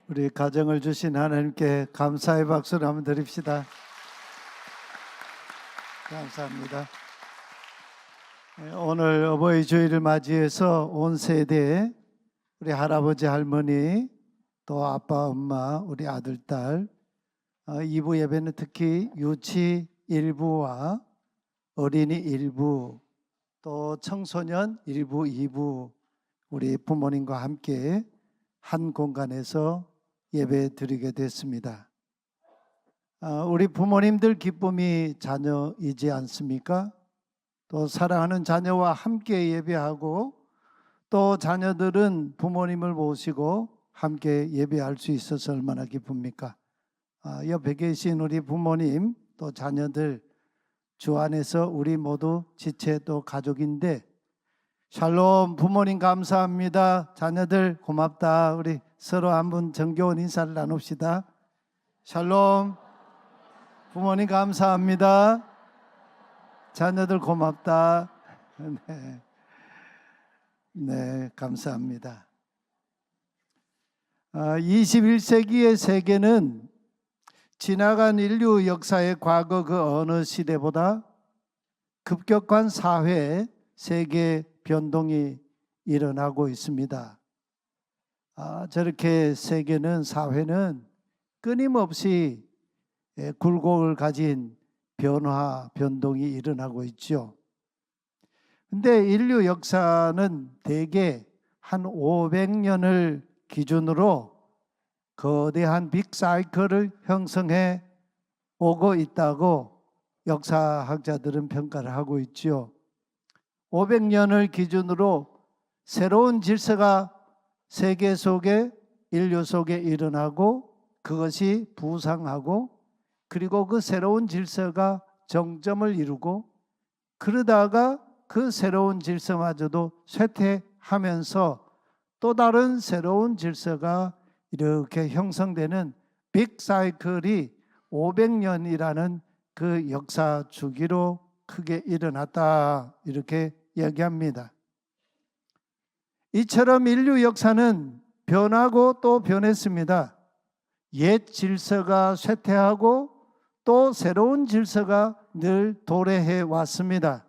우리 가정을 주신 하나님께 감사의 박수를 한번 드립시다. 감사합니다. 오늘 어버이 주일을 맞이해서 온 세대에 우리 할아버지 할머니 또 아빠 엄마 우리 아들 딸 2부 예배는 특히 유치 1부와 어린이 1부 또 청소년 1부 2부 우리 부모님과 함께 한 공간에서 예배 드리게 됐습니다. 우리 부모님들 기쁨이 자녀이지 않습니까? 또 사랑하는 자녀와 함께 예배하고 또 자녀들은 부모님을 모시고 함께 예배할 수 있어서 얼마나 기쁩니까? 옆에 계신 우리 부모님 또 자녀들 주 안에서 우리 모두 지체 또 가족인데 샬롬 부모님 감사합니다. 자녀들 고맙다. 우리 서로 한번 정겨운 인사를 나눕시다. 샬롬 부모님 감사합니다. 자녀들 고맙다. 네, 감사합니다. 21세기의 세계는 지나간 인류 역사의 과거 그 어느 시대보다 급격한 사회, 세계 변동이 일어나고 있습니다. 저렇게 세계는 사회는 끊임없이 굴곡을 가진 변화, 변동이 일어나고 있죠. 근데 인류 역사는 대개 한 500년을 기준으로 거대한 빅사이클을 형성해 오고 있다고 역사학자들은 평가를 하고 있죠. 500년을 기준으로 새로운 질서가 세계 속에 인류 속에 일어나고 그것이 부상하고 그리고 그 새로운 질서가 정점을 이루고 그러다가 그 새로운 질서마저도 쇠퇴하면서 또 다른 새로운 질서가 이렇게 형성되는 빅사이클이 500년이라는 그 역사 주기로 크게 일어났다 이렇게 얘기합니다. 이처럼 인류 역사는 변하고 또 변했습니다. 옛 질서가 쇠퇴하고 또 새로운 질서가 늘 도래해 왔습니다.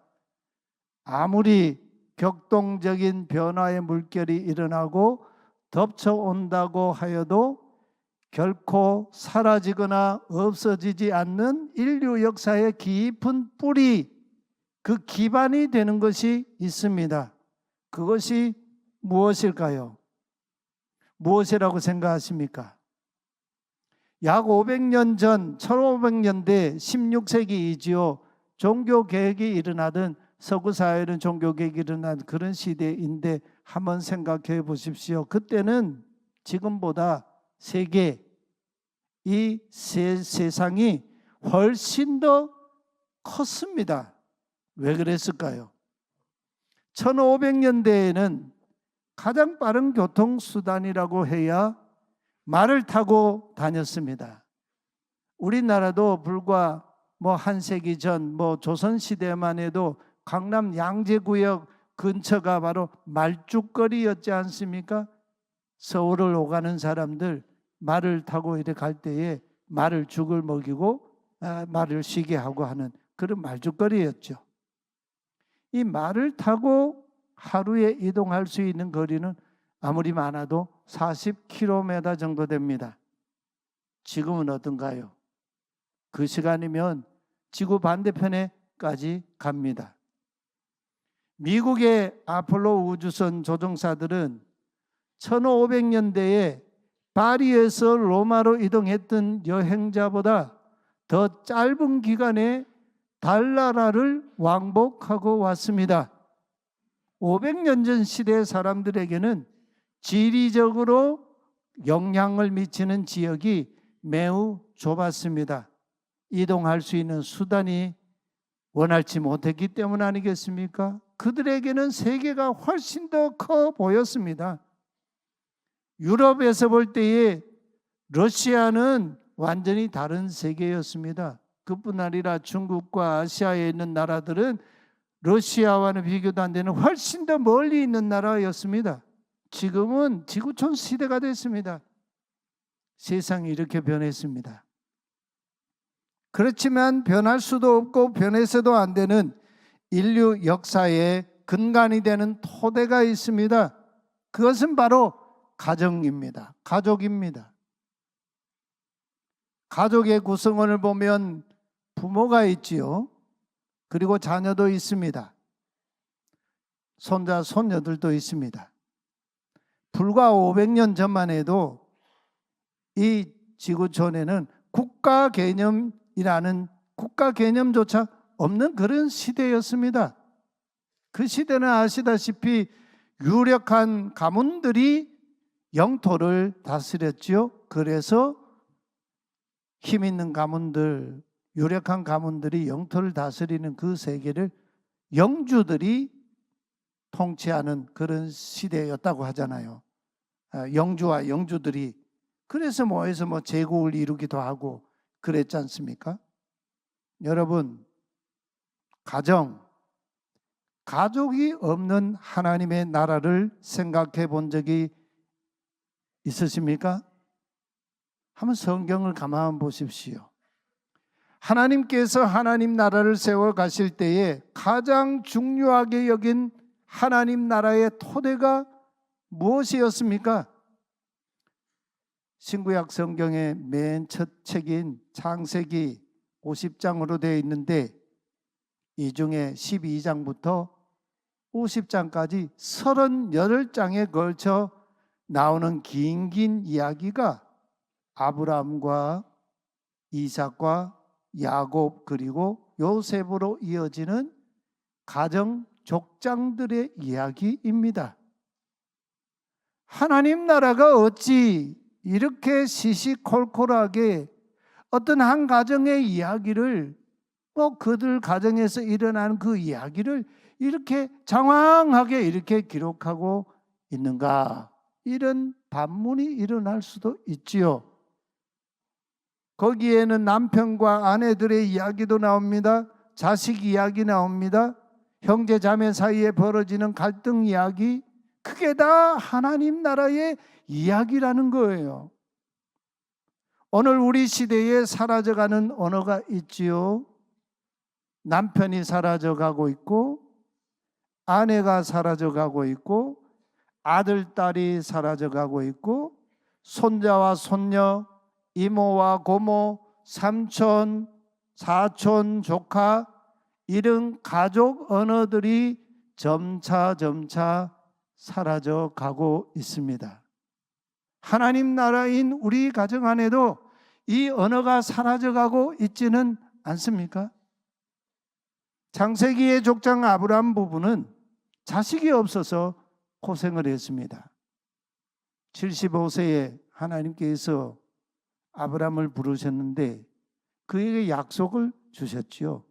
아무리 격동적인 변화의 물결이 일어나고 덮쳐온다고 하여도 결코 사라지거나 없어지지 않는 인류 역사의 깊은 뿌리, 그 기반이 되는 것이 있습니다. 그것이 무엇일까요? 무엇이라고 생각하십니까? 약 500년 전 1500년대 16세기이지요. 종교개혁이 일어나던 서구사회는 종교개혁이 일어난 그런 시대인데 한번 생각해 보십시오. 그때는 지금보다 세계, 이 세상이 훨씬 더 컸습니다. 왜 그랬을까요? 1500년대에는 가장 빠른 교통수단이라고 해야 말을 타고 다녔습니다. 우리나라도 불과 한 세기 전 조선시대만 해도 강남 양재구역 근처가 바로 말죽거리였지 않습니까? 서울을 오가는 사람들 말을 타고 이렇게 갈 때에 말을 죽을 먹이고 말을 쉬게 하고 하는 그런 말죽거리였죠. 이 말을 타고 하루에 이동할 수 있는 거리는 아무리 많아도 40km 정도 됩니다. 지금은 어떤가요? 그 시간이면 지구 반대편에까지 갑니다. 미국의 아폴로 우주선 조종사들은 1500년대에 파리에서 로마로 이동했던 여행자보다 더 짧은 기간에 달나라를 왕복하고 왔습니다. 500년 전 시대의 사람들에게는 지리적으로 영향을 미치는 지역이 매우 좁았습니다. 이동할 수 있는 수단이 원활치 못했기 때문 아니겠습니까? 그들에게는 세계가 훨씬 더 커 보였습니다. 유럽에서 볼 때에 러시아는 완전히 다른 세계였습니다. 그뿐 아니라 중국과 아시아에 있는 나라들은 러시아와는 비교도 안 되는 훨씬 더 멀리 있는 나라였습니다. 지금은 지구촌 시대가 됐습니다. 세상이 이렇게 변했습니다. 그렇지만 변할 수도 없고 변해서도 안 되는 인류 역사의 근간이 되는 토대가 있습니다. 그것은 바로 가정입니다. 가족입니다. 가족의 구성원을 보면 부모가 있지요. 그리고 자녀도 있습니다. 손자, 손녀들도 있습니다. 불과 500년 전만 해도 이 지구촌에는 국가 개념이라는 국가 개념조차 없는 그런 시대였습니다. 그 시대는 아시다시피 유력한 가문들이 영토를 다스렸지요. 그래서 힘 있는 가문들, 유력한 가문들이 영토를 다스리는 그 세계를 영주들이 통치하는 그런 시대였다고 하잖아요. 영주와 영주들이 그래서 모여서 제국을 이루기도 하고 그랬지 않습니까? 여러분, 가족이 없는 하나님의 나라를 생각해 본 적이 있으십니까? 한번 성경을 가만 보십시오. 하나님께서 하나님 나라를 세워 가실 때에 가장 중요하게 여긴 하나님 나라의 토대가 무엇이었습니까? 신구약 성경의 맨 첫 책인 창세기 50장으로 되어 있는데 이 중에 12장부터 50장까지 38장에 걸쳐 나오는 긴 이야기가 아브라함과 이삭과 야곱 그리고 요셉으로 이어지는 가정 족장들의 이야기입니다. 하나님 나라가 어찌 이렇게 시시콜콜하게 어떤 한 가정의 이야기를 그들 가정에서 일어나는 그 이야기를 이렇게 장황하게 이렇게 기록하고 있는가? 이런 반문이 일어날 수도 있지요. 거기에는 남편과 아내들의 이야기도 나옵니다. 자식 이야기 나옵니다. 형제 자매 사이에 벌어지는 갈등 이야기, 그게 다 하나님 나라의 이야기라는 거예요. 오늘 우리 시대에 사라져가는 언어가 있지요. 남편이 사라져가고 있고 아내가 사라져가고 있고 아들, 딸이 사라져가고 있고 손자와 손녀, 이모와 고모, 삼촌, 사촌, 조카 이런 가족 언어들이 점차 사라져가고 있습니다. 하나님 나라인 우리 가정 안에도 이 언어가 사라져가고 있지는 않습니까? 창세기의 족장 아브라함 부부는 자식이 없어서 고생을 했습니다. 75세에 하나님께서 아브라함을 부르셨는데 그에게 약속을 주셨지요.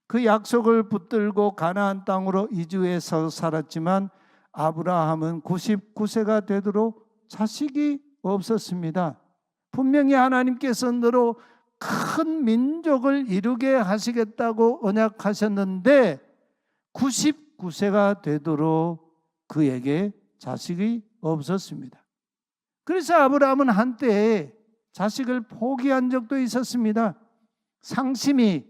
그 약속을 붙들고 가나안 땅으로 이주해서 살았지만 아브라함은 99세가 되도록 자식이 없었습니다. 분명히 하나님께서 너로 큰 민족을 이루게 하시겠다고 언약하셨는데 99세가 되도록 그에게 자식이 없었습니다. 그래서 아브라함은 한때 자식을 포기한 적도 있었습니다. 상심이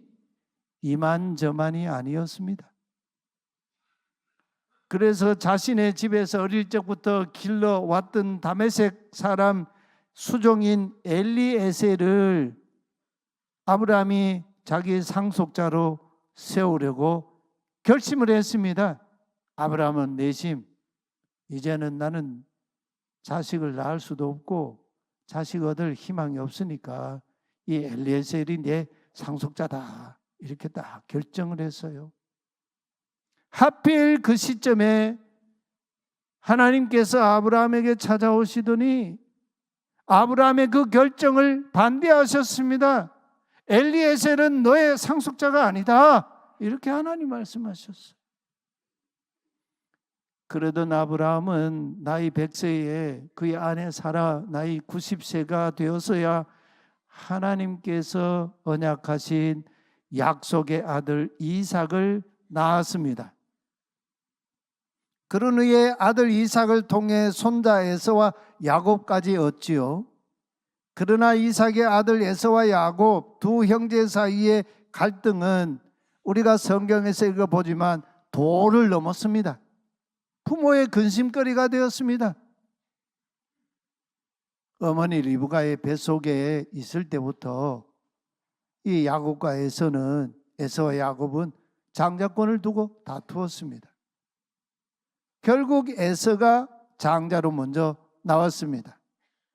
이만저만이 아니었습니다. 그래서 자신의 집에서 어릴 적부터 길러왔던 다메섹 사람 수종인 엘리에셀을 아브라함이 자기 상속자로 세우려고 결심을 했습니다. 아브라함은 내심 이제는 나는 자식을 낳을 수도 없고 자식 얻을 희망이 없으니까 이 엘리에셀이 내 상속자다 이렇게 딱 결정을 했어요. 하필 그 시점에 하나님께서 아브라함에게 찾아오시더니 아브라함의 그 결정을 반대하셨습니다. 엘리에셀은 너의 상속자가 아니다 이렇게 하나님 말씀하셨어요. 그러던 아브라함은 나이 100세에 그의 아내 사라 나이 90세가 되어서야 하나님께서 언약하신 약속의 아들 이삭을 낳았습니다. 그런 후에 아들 이삭을 통해 손자 에서와 야곱까지 얻지요. 그러나 이삭의 아들 에서와 야곱 두 형제 사이의 갈등은 우리가 성경에서 읽어보지만 도를 넘었습니다. 부모의 근심거리가 되었습니다. 어머니 리브가의 뱃속에 있을 때부터 이 야곱과 에서와 야곱은 장자권을 두고 다투었습니다. 결국 에서가 장자로 먼저 나왔습니다.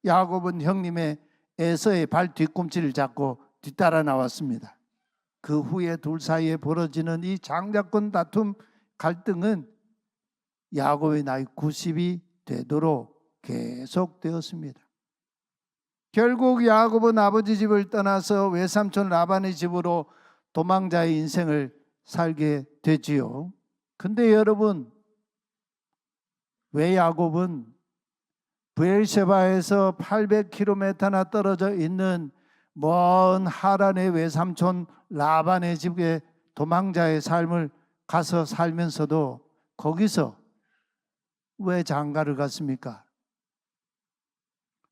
야곱은 형님의 에서의 발 뒤꿈치를 잡고 뒤따라 나왔습니다. 그 후에 둘 사이에 벌어지는 이 장자권 다툼 갈등은 야곱의 나이 90이 되도록 계속되었습니다. 결국 야곱은 아버지 집을 떠나서 외삼촌 라반의 집으로 도망자의 인생을 살게 되지요. 근데 여러분, 왜 야곱은 브엘셰바에서 800km나 떨어져 있는 먼 하란의 외삼촌 라반의 집에 도망자의 삶을 가서 살면서도 거기서 왜 장가를 갔습니까?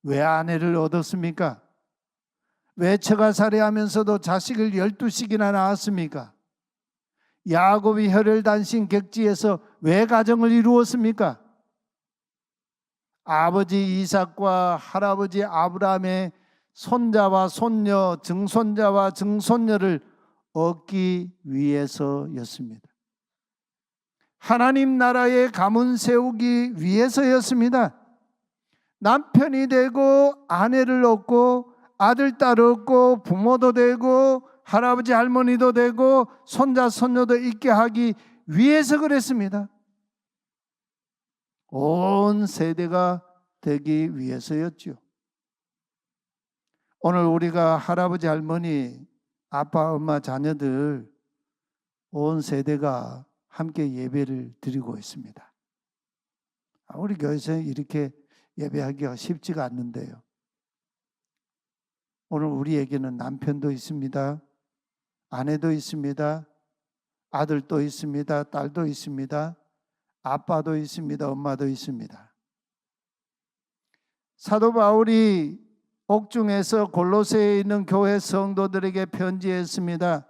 왜 아내를 얻었습니까? 왜 처가살이하면서도 자식을 12씩이나 낳았습니까? 야곱이 혈혈단신 객지에서 왜 가정을 이루었습니까? 아버지 이삭과 할아버지 아브라함의 손자와 손녀, 증손자와 증손녀를 얻기 위해서였습니다. 하나님 나라의 가문 세우기 위해서였습니다. 남편이 되고 아내를 얻고 아들, 딸 얻고 부모도 되고 할아버지, 할머니도 되고 손자, 손녀도 있게 하기 위해서 그랬습니다. 온 세대가 되기 위해서였죠. 오늘 우리가 할아버지, 할머니, 아빠, 엄마, 자녀들 온 세대가 함께 예배를 드리고 있습니다. 우리 교회에서 이렇게 예배하기가 쉽지가 않는데요. 오늘 우리에게는 남편도 있습니다. 아내도 있습니다. 아들도 있습니다. 딸도 있습니다. 아빠도 있습니다. 엄마도 있습니다. 사도 바울이 옥중에서 골로새에 있는 교회 성도들에게 편지했습니다.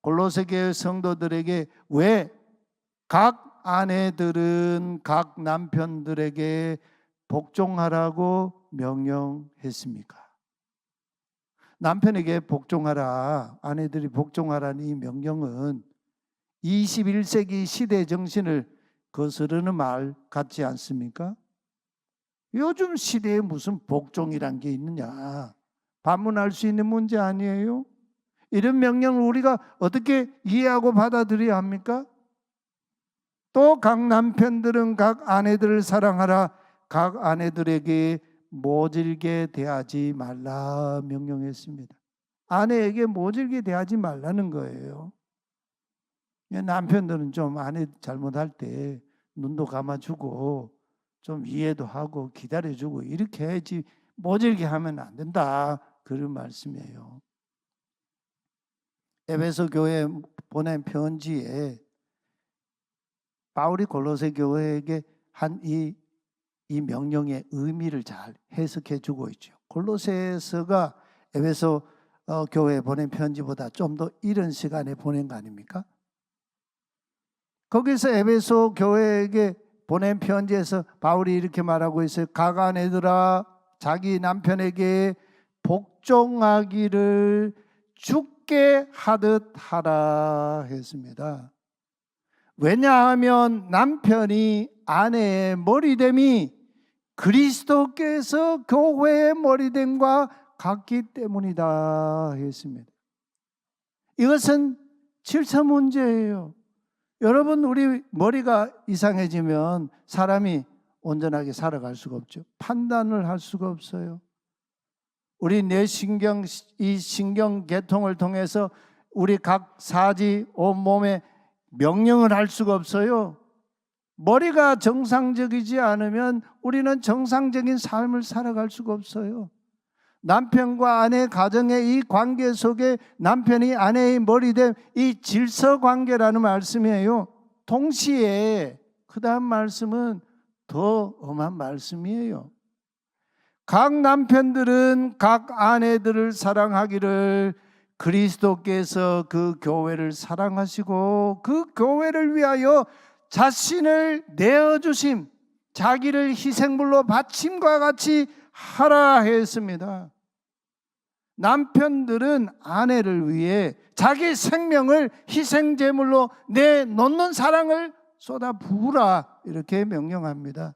골로새 교회 성도들에게 왜 각 아내들은 각 남편들에게 복종하라고 명령했습니까? 남편에게 복종하라, 아내들이 복종하라는 이 명령은 21세기 시대 정신을 거스르는 말 같지 않습니까? 요즘 시대에 무슨 복종이란 게 있느냐? 반문할 수 있는 문제 아니에요? 이런 명령을 우리가 어떻게 이해하고 받아들여야 합니까? 또 각 남편들은 각 아내들을 사랑하라, 각 아내들에게 모질게 대하지 말라 명령했습니다. 아내에게 모질게 대하지 말라는 거예요. 남편들은 좀 아내 잘못할 때 눈도 감아주고 좀 이해도 하고 기다려주고 이렇게 해야지 모질게 하면 안 된다, 그런 말씀이에요. 에베소 교회에 보낸 편지에 바울이 골로새 교회에게 한 이 명령의 의미를 잘 해석해 주고 있죠. 골로새서가 에베소 교회에 보낸 편지보다 좀 더 이른 시간에 보낸 거 아닙니까? 거기서 에베소 교회에게 보낸 편지에서 바울이 이렇게 말하고 있어요. 각 아내들아 자기 남편에게 복종하기를 죽게 하듯 하라 했습니다. 왜냐하면 남편이 아내의 머리됨이 그리스도께서 교회의 머리됨과 같기 때문이다 했습니다. 이것은 질서 문제예요. 여러분, 우리 머리가 이상해지면 사람이 온전하게 살아갈 수가 없죠. 판단을 할 수가 없어요. 우리 뇌신경, 이 신경계통을 통해서 우리 각 사지, 온몸에 명령을 할 수가 없어요. 머리가 정상적이지 않으면 우리는 정상적인 삶을 살아갈 수가 없어요. 남편과 아내 가정의 이 관계 속에 남편이 아내의 머리됨, 이 질서 관계라는 말씀이에요. 동시에 그 다음 말씀은 더 엄한 말씀이에요. 각 남편들은 각 아내들을 사랑하기를 그리스도께서 그 교회를 사랑하시고 그 교회를 위하여 자신을 내어주심, 자기를 희생물로 바침과 같이 하라 했습니다. 남편들은 아내를 위해 자기 생명을 희생제물로 내놓는 사랑을 쏟아 부으라 이렇게 명령합니다.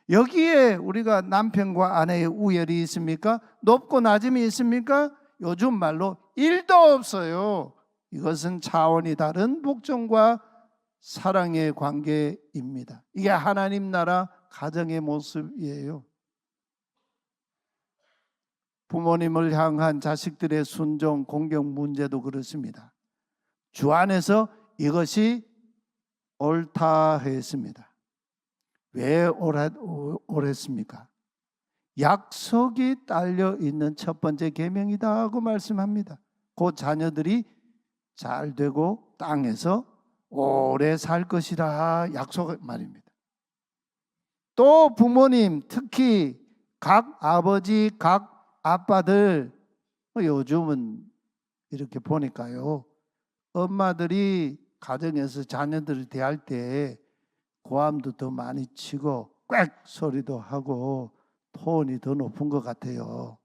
여기에 우리가 남편과 아내의 우열이 있습니까? 높고 낮음이 있습니까? 요즘 말로 1도 없어요. 이것은 차원이 다른 복종과 사랑의 관계입니다. 이게 하나님 나라 가정의 모습이에요. 부모님을 향한 자식들의 순종, 공경 문제도 그렇습니다. 주 안에서 이것이 옳다 했습니다. 왜 옳았습니까? 약속이 딸려 있는 첫 번째 계명이다 하고 말씀합니다. 그 자녀들이 잘 되고 땅에서 오래 살 것이라 약속 말입니다. 또 부모님, 특히 각 아버지, 각 아빠들, 요즘은 이렇게 보니까요, 엄마들이 가정에서 자녀들을 대할 때 고함도 더 많이 치고 꽥 소리도 하고 톤이 더 높은 것 같아요.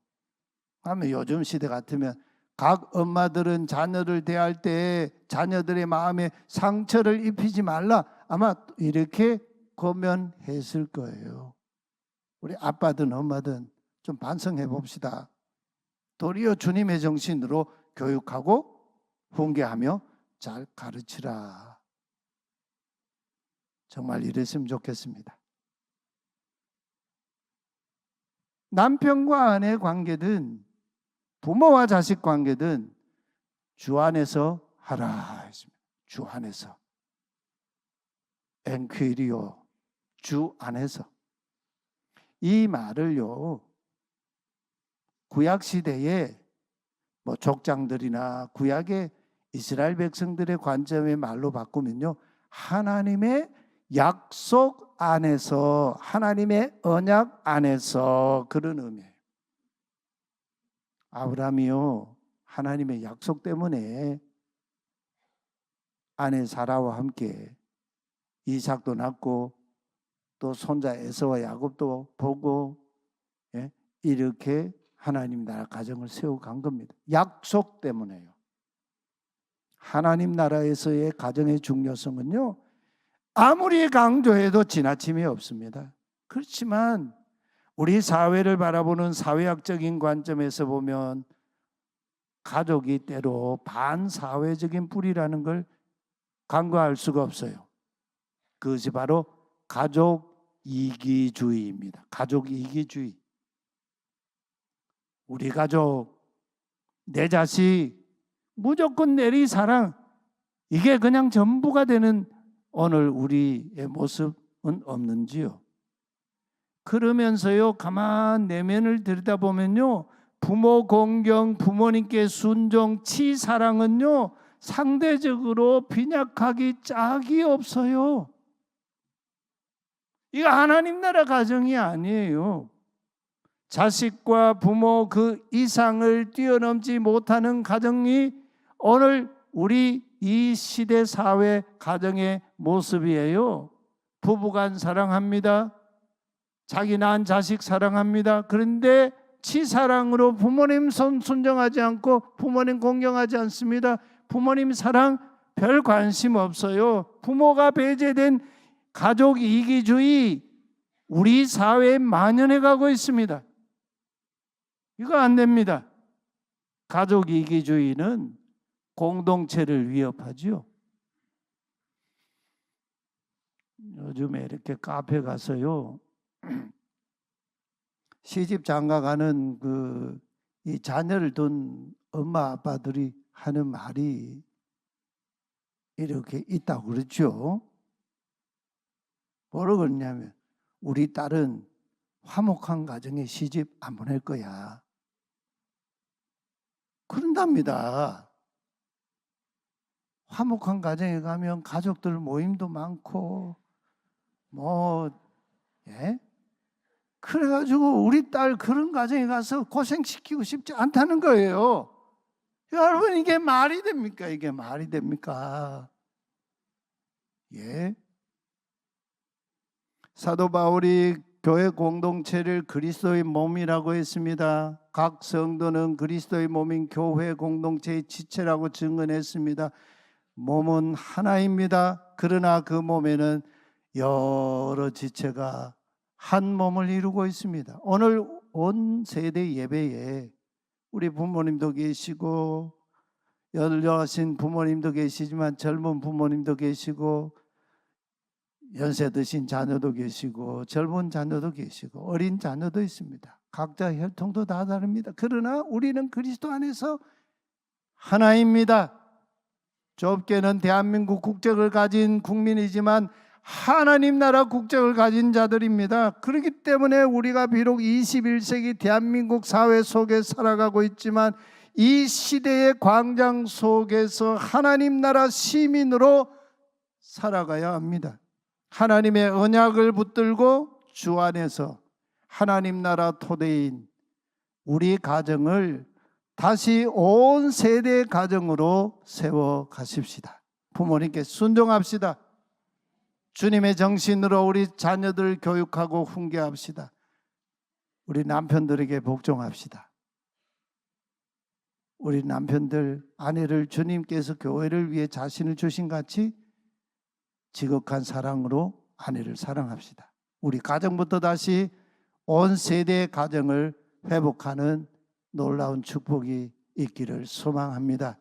하면 요즘 시대 같으면 각 엄마들은 자녀를 대할 때 자녀들의 마음에 상처를 입히지 말라, 아마 이렇게 고면했을 거예요. 우리 아빠든 엄마든 좀 반성해 봅시다. 도리어 주님의 정신으로 교육하고 훈계하며 잘 가르치라. 정말 이랬으면 좋겠습니다. 남편과 아내 관계든 부모와 자식 관계든 주 안에서 하라 했습니다. 주 안에서. 엔퀴리오, 주 안에서. 이 말을요, 구약 시대에 족장들이나 구약의 이스라엘 백성들의 관점의 말로 바꾸면요, 하나님의 약속 안에서, 하나님의 언약 안에서, 그런 의미예요. 아브라함이요, 하나님의 약속 때문에 아내 사라와 함께 이삭도 낳고 또 손자 에서와 야곱도 보고, 이렇게 하나님 나라 가정을 세워간 겁니다. 약속 때문에요. 하나님 나라에서의 가정의 중요성은요, 아무리 강조해도 지나침이 없습니다. 그렇지만 우리 사회를 바라보는 사회학적인 관점에서 보면 가족이 때로 반사회적인 뿌리라는 걸 간과할 수가 없어요. 그것이 바로 가족 이기주의입니다. 가족 이기주의. 우리 가족, 내 자식, 무조건 내리 사랑, 이게 그냥 전부가 되는 오늘 우리의 모습은 없는지요? 그러면서요, 가만 내면을 들여다보면요, 부모 공경, 부모님께 순종, 치사랑은요, 상대적으로 빈약하기 짝이 없어요. 이거 하나님 나라 가정이 아니에요. 자식과 부모 그 이상을 뛰어넘지 못하는 가정이 오늘 우리 이 시대 사회 가정의 모습이에요. 부부간 사랑합니다. 자기 낳은 자식 사랑합니다. 그런데 치사랑으로 부모님 순종하지 않고 부모님 공경하지 않습니다. 부모님 사랑 별 관심 없어요. 부모가 배제된 가족 이기주의, 우리 사회에 만연해 가고 있습니다. 이거 안 됩니다. 가족 이기주의는 공동체를 위협하죠. 요즘에 이렇게 카페 가서요, 시집 장가가는 이 자녀를 둔 엄마 아빠들이 하는 말이 이렇게 있다고 그러죠. 뭐라고 그러냐면 우리 딸은 화목한 가정에 시집 안 보낼 거야. 그런답니다. 화목한 가정에 가면 가족들 모임도 많고 예? 그래가지고 우리 딸 그런 가정에 가서 고생시키고 싶지 않다는 거예요. 여러분, 이게 말이 됩니까? 이게 말이 됩니까? 예? 사도 바울이 교회 공동체를 그리스도의 몸이라고 했습니다. 각 성도는 그리스도의 몸인 교회 공동체의 지체라고 증언했습니다. 몸은 하나입니다. 그러나 그 몸에는 여러 지체가 한 몸을 이루고 있습니다. 오늘 온 세대 예배에 우리 부모님도 계시고 연로하신 부모님도 계시지만 젊은 부모님도 계시고 연세 드신 자녀도 계시고 젊은 자녀도 계시고 어린 자녀도 있습니다. 각자 혈통도 다 다릅니다. 그러나 우리는 그리스도 안에서 하나입니다. 좁게는 대한민국 국적을 가진 국민이지만 하나님 나라 국적을 가진 자들입니다. 그렇기 때문에 우리가 비록 21세기 대한민국 사회 속에 살아가고 있지만 이 시대의 광장 속에서 하나님 나라 시민으로 살아가야 합니다. 하나님의 언약을 붙들고 주 안에서 하나님 나라 토대인 우리 가정을 다시 온 세대 가정으로 세워 가십시다. 부모님께 순종합시다. 주님의 정신으로 우리 자녀들 교육하고 훈계합시다. 우리 남편들에게 복종합시다. 우리 남편들, 아내를 주님께서 교회를 위해 자신을 주신 같이 지극한 사랑으로 아내를 사랑합시다. 우리 가정부터 다시 온 세대의 가정을 회복하는 놀라운 축복이 있기를 소망합니다.